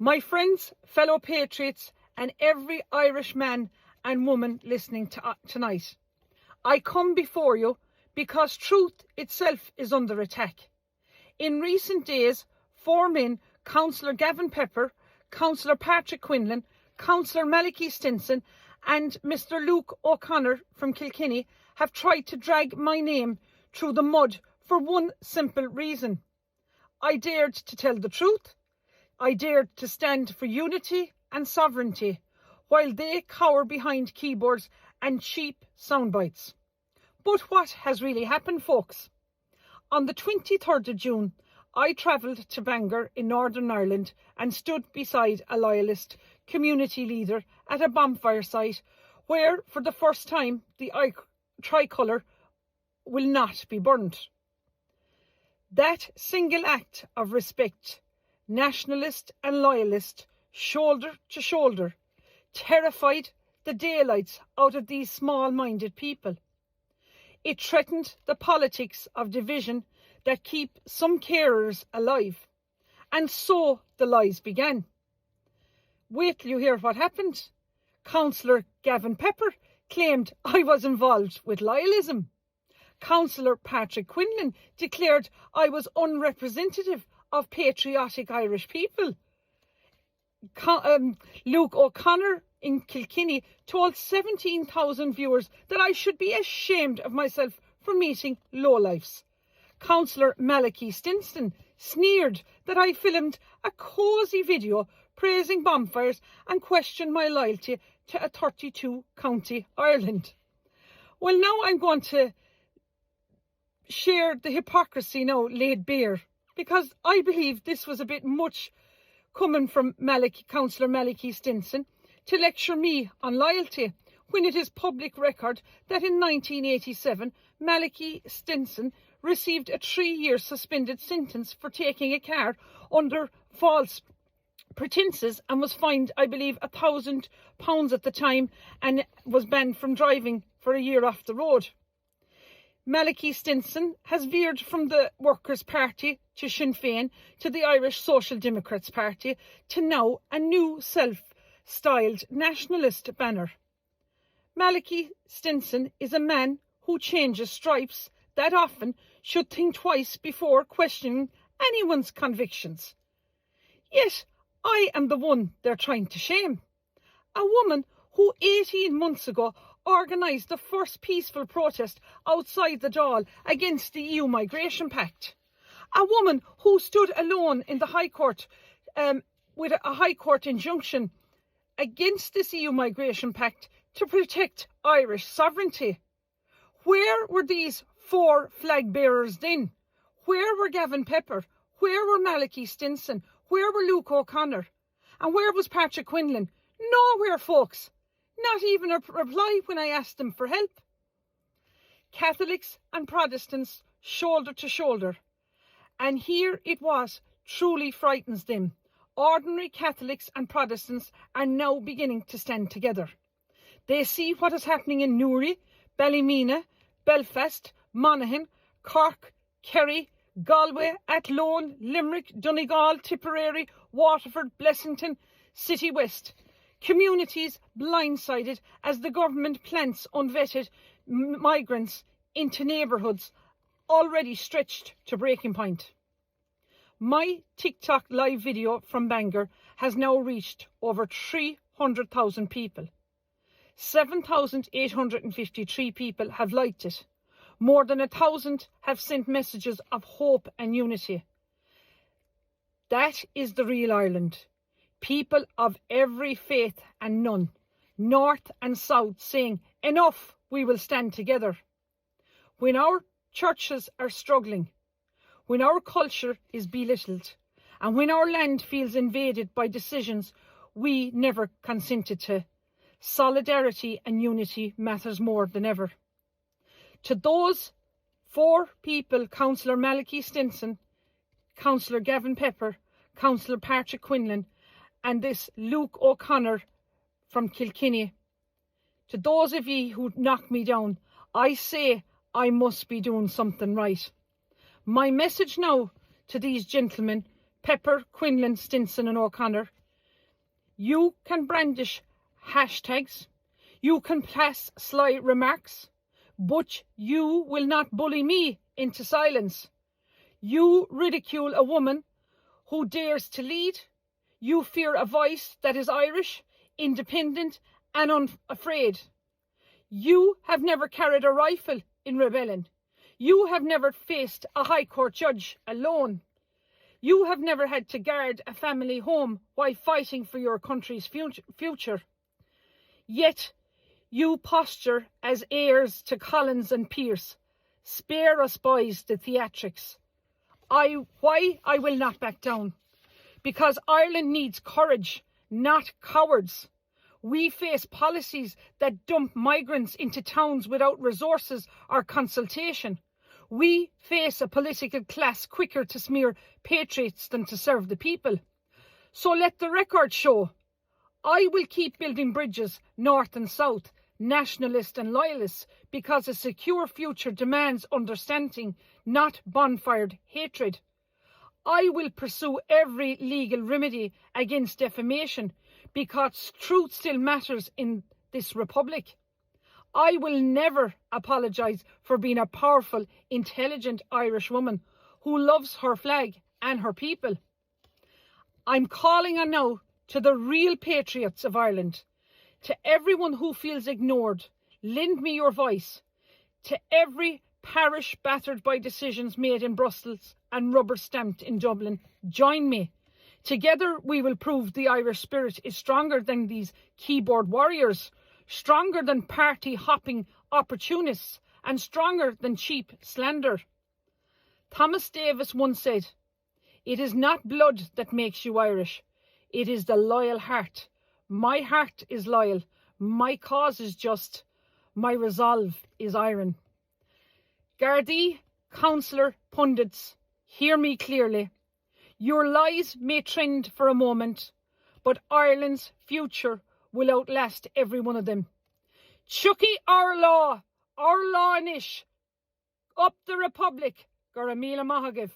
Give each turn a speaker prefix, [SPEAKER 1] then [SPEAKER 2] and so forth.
[SPEAKER 1] My friends, fellow patriots, and every Irish man and woman listening tonight, I come before you because truth itself is under attack. In recent days, 4 men, Councillor Gavin Pepper, Councillor Patrick Quinlan, Councillor Maliki Stinson and Mr Luke O'Connor from Kilkenny have tried to drag my name through the mud for one simple reason. I dared to tell the truth. I dared to stand for unity and sovereignty, while they cower behind keyboards and cheap soundbites. But what has really happened, folks? On the 23rd of June, I travelled to Bangor in Northern Ireland and stood beside a loyalist community leader at a bonfire site where, for the first time, the tricolour will not be burnt. That single act of respect, nationalist and loyalist, shoulder to shoulder, terrified the daylights out of these small-minded people. It threatened the politics of division that keep some carers alive. And so the lies began. Wait till you hear what happened. Councillor Gavin Pepper claimed I was involved with loyalism. Councillor Patrick Quinlan declared I was unrepresentative of patriotic Irish people. Luke O'Connor in Kilkenny told 17,000 viewers that I should be ashamed of myself for meeting lowlifes. Councillor Maliki Stinson sneered that I filmed a cosy video praising bonfires and questioned my loyalty to a 32-county Ireland. Well, now I'm going to share the hypocrisy now laid bare, because I believe this was a bit much coming from Councillor Maliki Stinson to lecture me on loyalty, when it is public record that in 1987 Maliki Stinson received a 3-year suspended sentence for taking a car under false pretences and was fined, I believe, £1,000 at the time, and was banned from driving for a year off the road. Maliki Stinson has veered from the Workers' Party to Sinn Féin to the Irish Social Democrats Party to now a new self-styled nationalist banner. Maliki Stinson is a man who changes stripes that often should think twice before questioning anyone's convictions. Yet I am the one they're trying to shame. A woman who 18 months ago organised the first peaceful protest outside the Dáil against the EU Migration Pact. A woman who stood alone in the High Court with a High Court injunction against this EU Migration Pact to protect Irish sovereignty. Where were these 4 flag bearers then? Where were Gavin Pepper? Where were Maliki Stinson? Where were Luke O'Connor? And where was Patrick Quinlan? Nowhere, folks. Not even a reply when I asked them for help. Catholics and Protestants shoulder to shoulder. And here it was, truly frightens them. Ordinary Catholics and Protestants are now beginning to stand together. They see what is happening in Newry, Ballymena, Belfast, Monaghan, Cork, Kerry, Galway, Athlone, Limerick, Donegal, Tipperary, Waterford, Blessington, City West. Communities blindsided as the government plants unvetted migrants into neighbourhoods already stretched to breaking point. My TikTok live video from Bangor has now reached over 300,000 people. 7,853 people have liked it. More than 1,000 have sent messages of hope and unity. That is the real Ireland. People of every faith and none, north and south, saying, enough, we will stand together. When our churches are struggling, when our culture is belittled, and when our land feels invaded by decisions we never consented to, solidarity and unity matters more than ever. To those 4 people, Councillor Maliki Stinson, Councillor Gavin Pepper, Councillor Patrick Quinlan, and this Luke O'Connor from Kilkenny, to those of ye who knock me down, I say I must be doing something right. My message now to these gentlemen, Pepper, Quinlan, Stinson and O'Connor, You can brandish hashtags, you can pass sly remarks, but you will not bully me into silence. You ridicule a woman who dares to lead. You fear a voice that is Irish, independent and unafraid. You have never carried a rifle in rebellion. You have never faced a High Court judge alone. You have never had to guard a family home while fighting for your country's future. Yet you posture as heirs to Collins and Pearce. Spare us, boys, the theatrics. Why I will not back down? Because Ireland needs courage, not cowards. We face policies that dump migrants into towns without resources or consultation. We face a political class quicker to smear patriots than to serve the people. So let the record show. I will keep building bridges north and south, nationalist and loyalist, because a secure future demands understanding, not bonfired hatred. I will pursue every legal remedy against defamation, because truth still matters in this republic. I will never apologise for being a powerful, intelligent Irish woman who loves her flag and her people. I'm calling on now to the real patriots of Ireland, to everyone who feels ignored, lend me your voice. To every parish battered by decisions made in Brussels and rubber stamped in Dublin, join me. Together we will prove the Irish spirit is stronger than these keyboard warriors, stronger than party hopping opportunists, and stronger than cheap slander. Thomas Davis once said, "It is not blood that makes you Irish, it is the loyal heart. My heart is loyal, my cause is just, my resolve is iron." Gardaí, councillor, pundits, hear me clearly. Your lies may trend for a moment, but Ireland's future will outlast every one of them. Chucky our law inish. Up the Republic. Garamila Mahagav.